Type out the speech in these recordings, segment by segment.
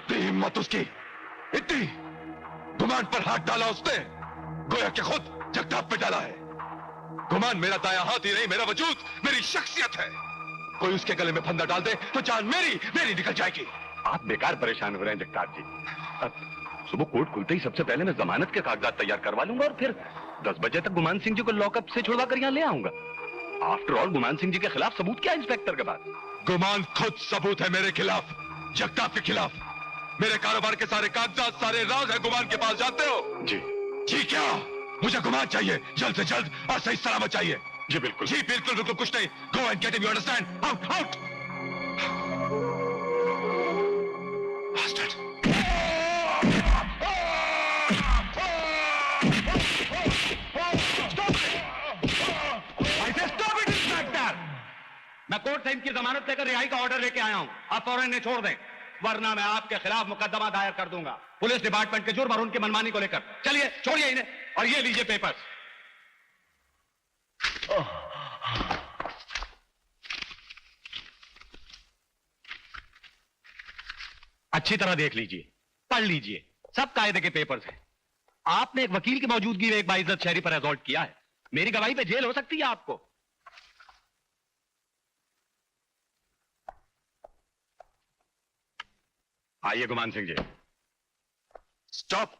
इतनी हिम्मत उसकी, इतनी गुमान पर हाथ डाला उसने, गोया कि खुद जगताप पे डाला है। गुमान मेरा दाया हाथ ही नहीं, मेरा वजूद, मेरी शख्सियत है। कोई उसके गले में फंदा डाल दे तो जान मेरी मेरी निकल जाएगी। आप बेकार परेशान हो रहे हैं जगताप जी। अब सुबह कोर्ट खुलते ही सबसे पहले मैं जमानत के कागजात तैयार करवा लूंगा और फिर 10 बजे तक गुमान सिंह जी को लॉकअप से छुड़वा कर यहाँ ले आऊंगा। आफ्टर ऑल गुमान सिंह जी के खिलाफ सबूत क्या इंस्पेक्टर के पास? गुमान खुद सबूत है मेरे खिलाफ, जगताप के खिलाफ। मेरे कारोबार के सारे कागजात, सारे राज है गुमान के पास, जानते हो? जी। जी क्या? मुझे गुमान चाहिए, जल्द से जल्द और सही सलामत चाहिए। जी बिल्कुल। जी बिल्कुल बिल्कुल, कुछ नहीं। Go and get him, you understand? Out out. मैं कोर्ट से इनकी जमानत लेकर रिहाई का ऑर्डर लेके आया हूं। आप फौरन इन्हें छोड़ दें, वरना मैं आपके खिलाफ मुकदमा दायर कर दूंगा पुलिस डिपार्टमेंट के जुर्म और उनकी मनमानी को लेकर। चलिए छोड़िए इन्हें और ये लीजिए पेपर्स। अच्छी तरह देख लीजिए, पढ़ लीजिए, सब कायदे के पेपर्स हैं। आपने एक वकील की मौजूदगी में एक बाइज्जत शहरी पर असॉल्ट किया है। मेरी गवाही पे जेल हो सकती है आपको। आइए गुमान सिंह जी। स्टॉप।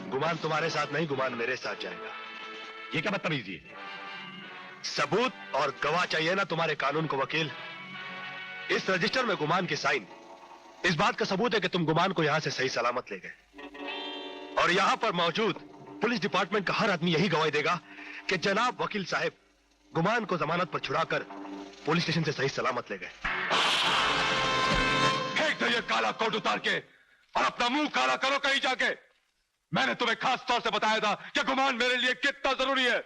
गुमान तुम्हारे साथ नहीं, गुमान मेरे साथ जाएगा। ये क्या बदतमीजी है? सबूत और गवाह चाहिए ना तुम्हारे कानून को वकील। इस रजिस्टर में गुमान की साइन इस बात का सबूत है कि तुम गुमान को यहां से सही सलामत ले गए। और यहां पर मौजूद पुलिस डिपार्टमेंट का हर आदमी यही गवाही देगा कि जनाब वकील साहब गुमान को जमानत पर छुड़ाकर पुलिस स्टेशन से सही सलामत ले गए। फेंक दो ये काला कोट उतार के और अपना मुंह काला करो कहीं जाके। मैंने तुम्हें खास तौर से बताया था कि गुमान मेरे लिए कितना जरूरी है,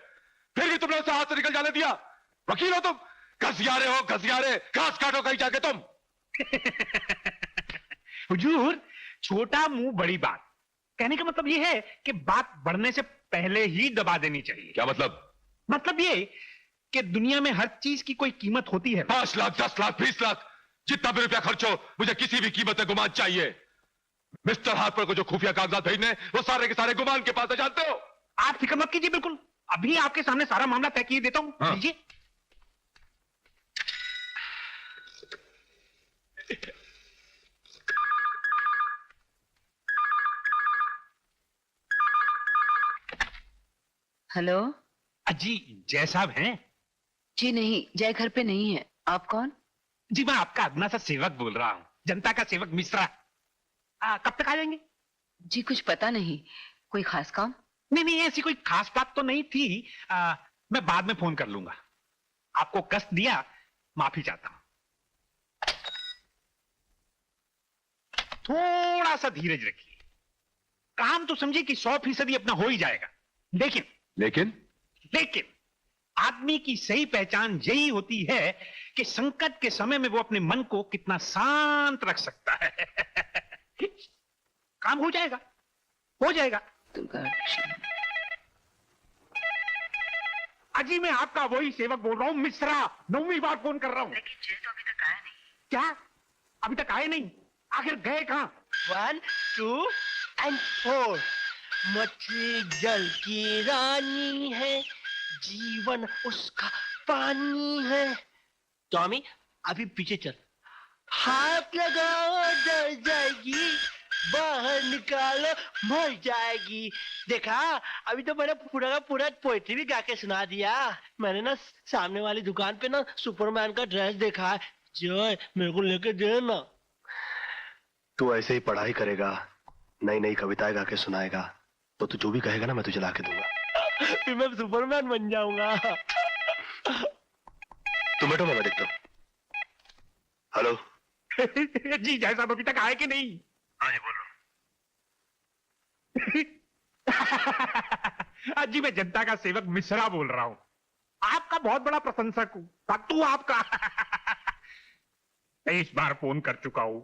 फिर भी तुमने उसे हाथ से निकल जाने दिया। वकील हो तुम, घसियारे हो घसियारे, घास काटो कहीं जाके तुम। हुजूर, छोटा मुंह बड़ी बात, कहने का मतलब यह है कि बात बढ़ने से पहले ही दबा देनी चाहिए। क्या मतलब? मतलब ये कि दुनिया में हर चीज की कोई कीमत होती है। 5 लाख 10 लाख 20 लाख जितना भी रुपया खर्च हो, मुझे किसी भी कीमत में गुमान चाहिए। मिस्टर हार्पर को जो खुफिया कागजात भेजने वो सारे के सारे गुमान के पास है, जानते हो? आप फिक्र मत कीजिए, बिल्कुल अभी आपके सामने सारा मामला तय किए देता हूं। हाँ। लीजिए। हेलो। जी जय साहब हैं? जी नहीं, जय घर पे नहीं है। आप कौन? जी मैं आपका अदना सा सेवक बोल रहा हूं, जनता का सेवक मिश्रा। कब तक आ जाएंगे? जी कुछ पता नहीं, कोई खास काम? नहीं नहीं, ऐसी कोई खास बात तो नहीं थी। मैं बाद में फोन कर लूंगा। आपको कष्ट दिया, माफी चाहता हूं। थोड़ा सा धीरज रखिए, काम तो समझिए कि 100% अपना हो ही जाएगा। लेकिन आदमी की सही पहचान यही होती है कि संकट के समय में वो अपने मन को कितना शांत रख सकता है। काम हो जाएगा, हो जाएगा। अजी मैं आपका वही सेवक बोल रहा हूं, मिश्रा। 9वीं बार फोन कर रहा हूं। लेकिन जय तो अभी तक आया नहीं। क्या? अभी तक आए नहीं? आखिर गए कहां? 1 2 and 4 मछली जल की रानी है, जीवन उसका पानी है। टॉमी अभी पीछे चल, हाथ लगाओ डर जाएगी, बाहर निकालो मर जाएगी। देखा, अभी तो मैंने पूरा का पूरा पोएट्री भी गा के सुना दिया। मैंने ना सामने वाली दुकान पे ना सुपरमैन का ड्रेस देखा है, जो मेरे को लेके दे ना। तू ऐसे ही पढ़ाई करेगा, नई नई कविताएं गा के सुनाएगा, तो तू जो भी कहेगा ना मैं तुझे ला के दूंगा। फिर मैं सुपरमैन बन जाऊंगा। तुम बैठो, मैं देखता हूँ। हेलो। जी जय साहब अभी तक आए कि नहीं? हाँ जी बोलो। जी मैं जनता का सेवक मिश्रा बोल रहा हूं, आपका बहुत बड़ा प्रशंसक हूं, भक्तू आपका। इस बार फोन कर चुका हूं।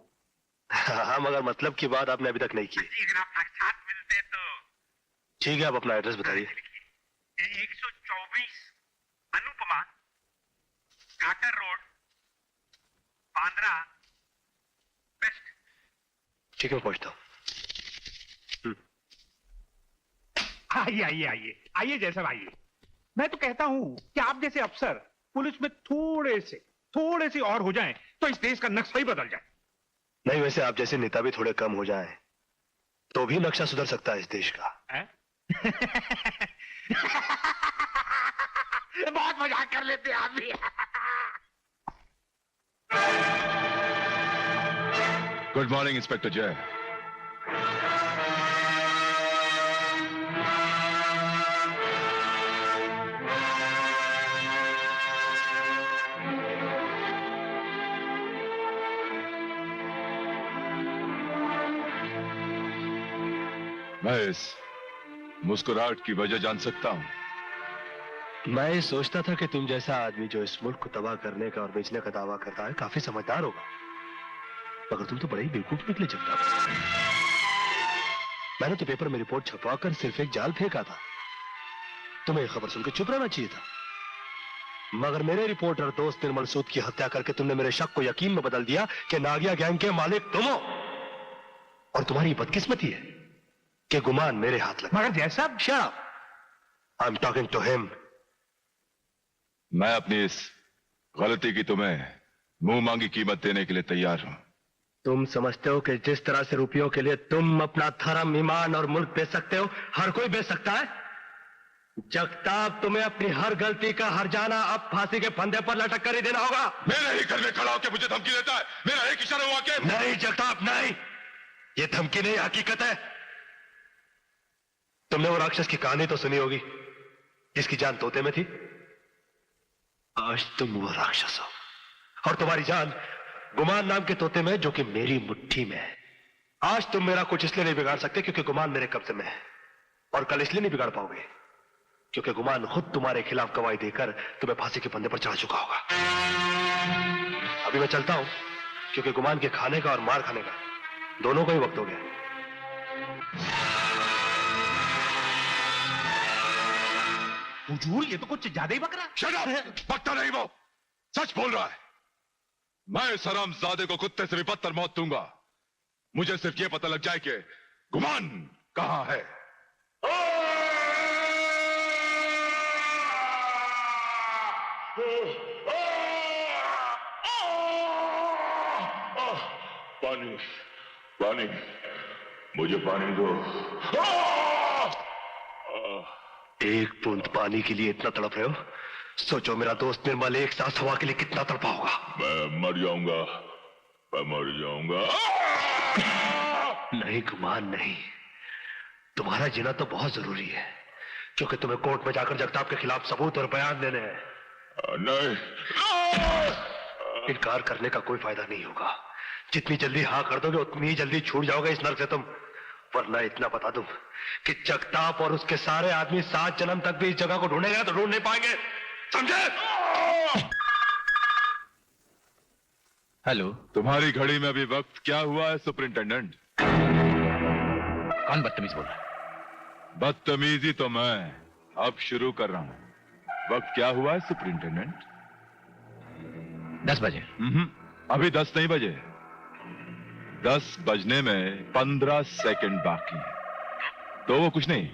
हाँ मगर मतलब की बात आपने अभी तक नहीं की। अगर आप साथ मिलते तो। ठीक है, आप अपना एड्रेस बताइए। 124 अनुपमा, काकर रोड, बांद्रा वेस्ट। ठीक है, मैं पहुंचता हूँ। आइए आइए आइए आइए जय साहब आइए। मैं तो कहता हूं कि आप जैसे अफसर पुलिस में थोड़े से और हो जाएं तो इस देश का नक्शा ही बदल जाए। नहीं, वैसे आप जैसे नेता भी थोड़े कम हो जाएं तो भी नक्शा सुधर सकता है इस देश का। बहुत मजाक कर लेते हैं आप भी। गुड मॉर्निंग इंस्पेक्टर जय। मैं इस मुस्कुराहट की वजह जान सकता हूं? मैं ये सोचता था कि तुम जैसा आदमी जो इस मुल्क को तबाह करने का और बेचने का दावा करता है काफी समझदार होगा, मगर तुम तो बड़े ही बेवकूफ निकले जगताप। मैंने तो पेपर में रिपोर्ट छपवाकर सिर्फ एक जाल फेंका था। तुम्हें खबर सुनकर चुप रहना चाहिए था, मगर मेरे रिपोर्टर दोस्त निर्मल सूद की हत्या करके तुमने मेरे शक को यकीन में बदल दिया कि नागिया गैंग के मालिक तुम हो। और तुम्हारी बदकिस्मती है कि गुमान मेरे हाथ लगा। मगर जैसा I am talking to him. मैं अपनी इस गलती की तुम्हें मुंह मांगी कीमत देने के लिए तैयार हूं। तुम समझते हो कि जिस तरह से रुपयों के लिए तुम अपना धर्म, ईमान और मुल्क बेच सकते हो, हर कोई बेच सकता है? जगताप, तुम्हें अपनी हर गलती का हर जाना अब फांसी के फंदे पर लटक कर ही देना होगा। मेरे ही घर में खड़ा होकर मुझे धमकी देता है। मेरा एक इशारा हुआ के नहीं जगताप, नहीं, ये धमकी नहीं, हकीकत है। तुमने वो राक्षस की कहानी तो सुनी होगी जिसकी जान तोते में थी। आज तुम वो राक्षस हो और तुम्हारी जान गुमान नाम के तोते में, जो कि मेरी मुट्ठी में है। आज तुम मेरा कुछ इसलिए नहीं बिगाड़ सकते क्योंकि गुमान मेरे कब्जे में है, और कल इसलिए नहीं बिगाड़ पाओगे क्योंकि गुमान खुद तुम्हारे खिलाफ गवाही देकर तुम्हें फांसी के फंदे पर चढ़ा चुका होगा। अभी मैं चलता हूं क्योंकि गुमान के खाने का और मार खाने का दोनों का ही वक्त हो गया। हुजूर, ये तो कुछ ज्यादा ही बकरा। Shut up! बकता नहीं, वो सच बोल रहा है। मैं इस हरामजादे को कुत्ते से भी बदतर मौत दूंगा। मुझे सिर्फ ये पता लग जाए कि गुमान कहां है। पानी, पानी, मुझे पानी दो। एक बूंद पानी के लिए इतना तड़प रहे हो? सोचो मेरा दोस्त निर्मल एक सांस हवा के लिए कितना तड़पा होगा। मैं मर जाऊंगा, मैं मर जाऊंगा। नहीं गुमान, नहीं, तुम्हारा जीना तो बहुत जरूरी है क्योंकि तुम्हें कोर्ट में जाकर जगताप के खिलाफ सबूत और बयान देने हैं। नहीं, इनकार करने का कोई फायदा नहीं होगा। जितनी जल्दी हाँ कर दोगे उतनी ही जल्दी छूट जाओगे इस नर्क से तुम। वरना इतना बता दूं कि जगताप और उसके सारे आदमी 7 जन्म तक भी इस जगह को ढूंढेंगे तो ढूंढ नहीं पाएंगे, समझे? हेलो, तुम्हारी घड़ी में अभी वक्त क्या हुआ है सुपरिंटेंडेंट? कौन बदतमीज बोल रहा है? बदतमीजी तो मैं अब शुरू कर रहा हूं। वक्त क्या हुआ है सुपरिंटेंडेंट? 10 बजे। अभी 10 नहीं बजे। 10 बजने में 15 सेकंड बाकी है। तो वो कुछ नहीं,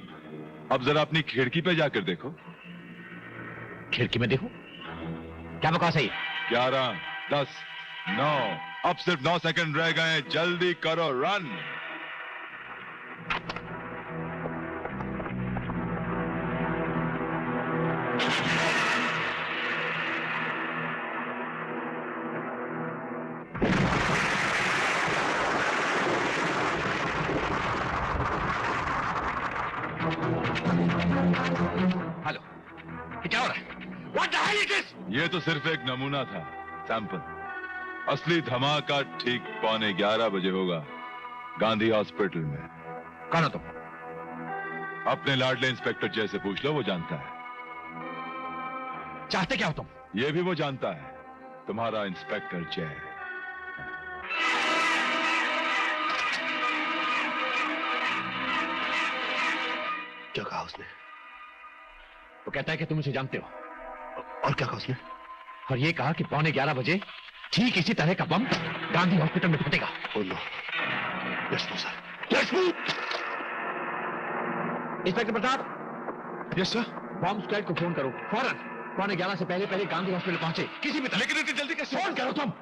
अब जरा अपनी खिड़की पे जाकर देखो। खिड़की में देखो? क्या बकवास है ये? 11, 10, 9, अब सिर्फ 9 सेकंड रह गए। जल्दी करो, रन। हेलो, ये क्या हो रहा है? What the hell is this? ये तो सिर्फ एक नमूना था, सैंपल। असली धमाका ठीक 11:15 बजे होगा, गांधी हॉस्पिटल में। कौन हो तुम? अपने लाडले इंस्पेक्टर जय से पूछ लो, वो जानता है। चाहते क्या हो तुम? ये भी वो जानता है, तुम्हारा इंस्पेक्टर जय। क्या कहा उसने? वो कहता है कि तुम उसे जानते हो। और क्या कहा उसने? और ये कहा कि 11:15 बजे ठीक इसी तरह का बम गांधी हॉस्पिटल में फटेगा। Oh no. Yes, no, sir. Inspector Pratap, Yes, sir. Bomb squad को फोन करो फौरन। 11:15 से पहले गांधी हॉस्पिटल पहुंचे, किसी भी तरह। लेकिन इतनी जल्दी कैसे? फोन करो तुम।